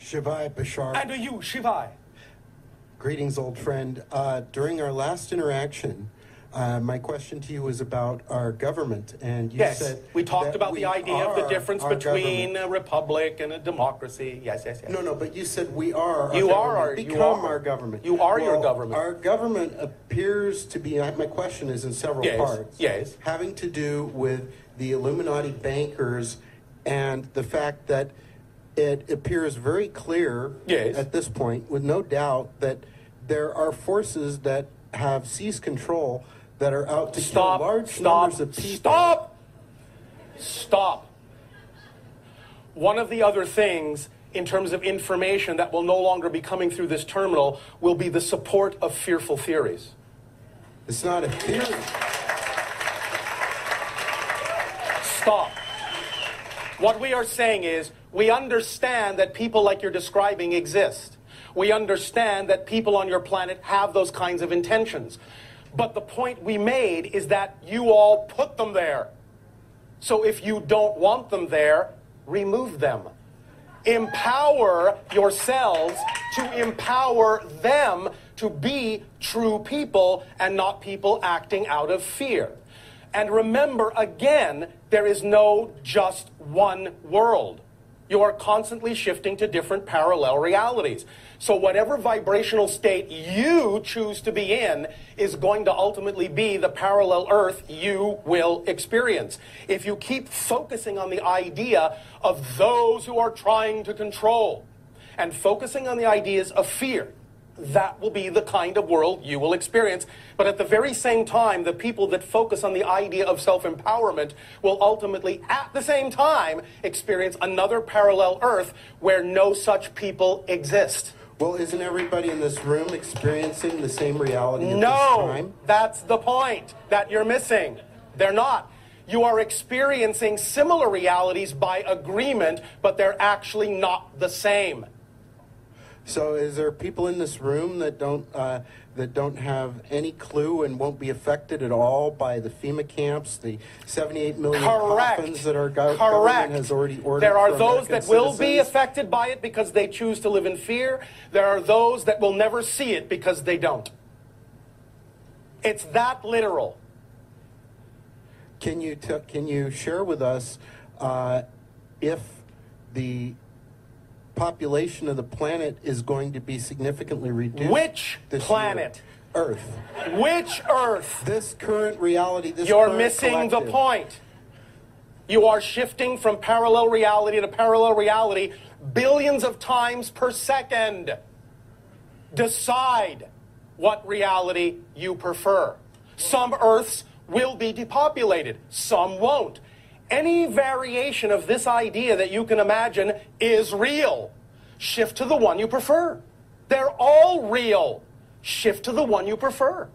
Shivai Bashar. And to you, Shivai. Greetings, old friend. During our last interaction, my question to you was about our government, and you said we talked about the idea of the difference between a republic and a democracy. Yes. No, but you said we are. You are our government. You are your government. Our government appears to be. My question is in several parts. Yes. Having to do with the Illuminati bankers and the fact that it appears very clear at this point, with no doubt, that there are forces that have seized control that are out to kill large numbers of people. Stop. One of the other things in terms of information that will no longer be coming through this terminal will be the support of fearful theories. It's not a theory. Stop. What we are saying is, we understand that people like you're describing exist. We understand that people on your planet have those kinds of intentions. But the point we made is that you all put them there. So if you don't want them there, remove them. Empower yourselves to empower them to be true people and not people acting out of fear. And remember, again, there is no just one world. You are constantly shifting to different parallel realities. So whatever vibrational state you choose to be in is going to ultimately be the parallel Earth you will experience. If you keep focusing on the idea of those who are trying to control and focusing on the ideas of fear, that will be the kind of world you will experience. But at the very same time, the people that focus on the idea of self-empowerment will ultimately, at the same time, experience another parallel Earth where no such people exist. Well, isn't everybody in this room experiencing the same reality at this time? No, that's the point that you're missing. They're not. You are experiencing similar realities by agreement, but they're actually not the same. So is there people in this room that don't have any clue and won't be affected at all by the FEMA camps, the 78 million coffins that our government has already ordered? There are those that will be affected by it because they choose to live in fear. There are those that will never see it because they don't. It's that literal. Can you share with us if the population of the planet is going to be significantly reduced? Which planet? Earth. Which Earth? This current reality, this You're current missing collective. the point. You are shifting from parallel reality to parallel reality billions of times per second. Decide what reality you prefer. Some Earths will be depopulated. Some won't. Any variation of this idea that you can imagine is real. Shift to the one you prefer. They're all real. Shift to the one you prefer.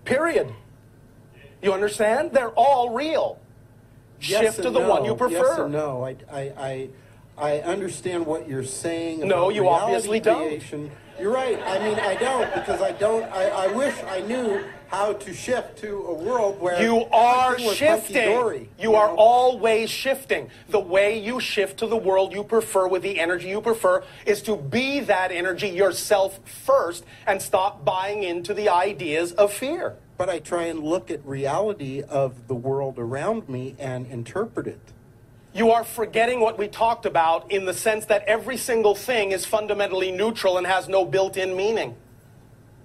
Period. You understand? They're all real. Shift to the one you prefer. Yes and no. I understand what you're saying. No, you obviously don't. You're right. I mean, I don't, because I wish I knew how to shift to a world where you are shifting. You are always shifting. The way you shift to the world you prefer with the energy you prefer is to be that energy yourself first and stop buying into the ideas of fear. But I try and look at reality of the world around me and interpret it. You are forgetting what we talked about in the sense that every single thing is fundamentally neutral and has no built-in meaning.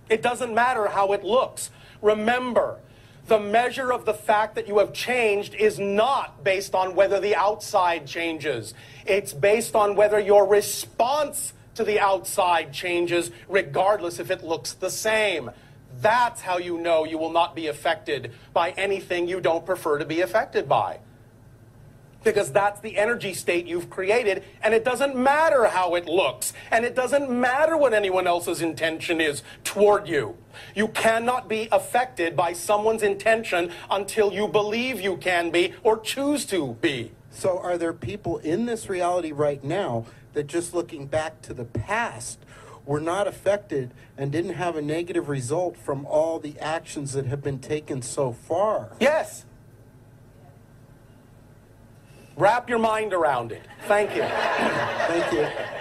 It doesn't matter how it looks. Remember, the measure of the fact that you have changed is not based on whether the outside changes. It's based on whether your response to the outside changes, regardless if it looks the same. That's how you know you will not be affected by anything you don't prefer to be affected by. Because that's the energy state you've created, and it doesn't matter how it looks, and it doesn't matter what anyone else's intention is toward you. You cannot be affected by someone's intention until you believe you can be or choose to be. So are there people in this reality right now that, just looking back to the past, were not affected and didn't have a negative result from all the actions that have been taken so far? Yes. Wrap your mind around it. Thank you. Thank you.